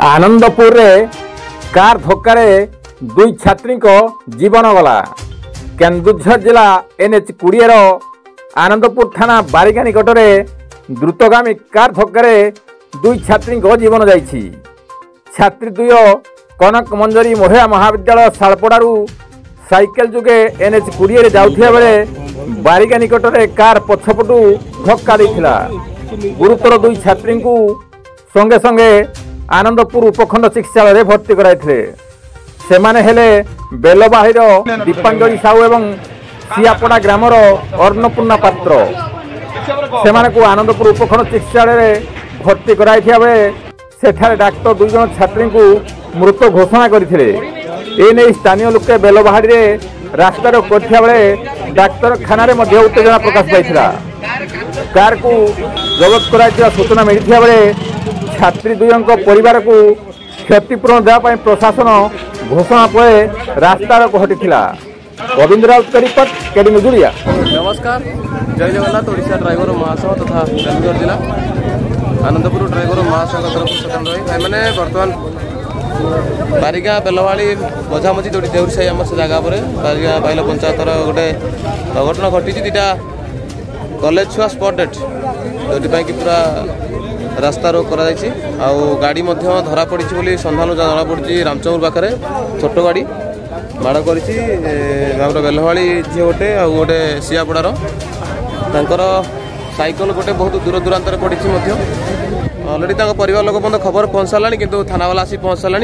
आनंदपुर रे कार धक्कार दुई छात्री को जीवन गला। केन्दुझर जिला NH 20 आनंदपुर थाना बारिका निकट में द्रुतगामी कार धक्कार दुई छात्री को जीवन जाइछि। छात्री दुय कनक मंजरी महिला महाविद्यालय शालपड़ारू साइकेल जुगे NH 20 जाउथिया बेले बारिका निकट में कार पछपटू धक्का देथिला। गुरुतर दुई छात्री को संगे संगे आनंदपुर उपखंड चिकित्सालय भर्ती कराइथिले। सेमाने हेले बेलबाहिर दीपांजलि साहू एवं सियापड़ा ग्रामर अन्नपूर्णा पात्र। सेमाने को आनंदपुर उपखंड चिकित्सालय भर्ती कराइथिया बेले सेठारे डाक्टर दुई जन छात्री को मृत घोषणा करथिले। एने स्थानीय लोके बेलबाहिर रे रास्ता रोक करथिया बेले डाक्तरखाना रे मध्य उत्तेजना प्रकाश पाइथिला। कार को जबत कराइथिया सूचना मिलिथिया बेले छात्री दुयंक परिवार को क्षतिपूरण देवाई प्रशासन घोषणा पर रास्ता रोक हटिथिला। गोविंद राउत का रिपोर्ट केडी जुड़िया। नमस्कार, जय जगन्नाथ। ओडिशा ड्राइवर महासंघ तथा केन्दुझर जिला आनंदपुर ड्राइवर महासंघ तरफ स्वतंत्र रही मैंने बर्तमान बारिका बेलवाड़ी मझामझी जो देउरी साई आम से जगह पर बारिका बाइल पंचायतर गोटे अघटन घटी। दुटा कॉलेज छुआ स्पॉट डेट जो पूरा रास्ता रोक करा गाड़ी धरा पड़ी सन्धान जना पड़ी। रामचंद्र पाखे छोट गाड़ी माड़ कर बेलवाड़ी झी गोटे आ गोटे सियापड़ार साइकेल गोटे बहुत दूर दूरांत पड़ी। अलरेडी परिवार लोक खबर पहुँच सारा कि थाना वाला आसी पहुँच सारा।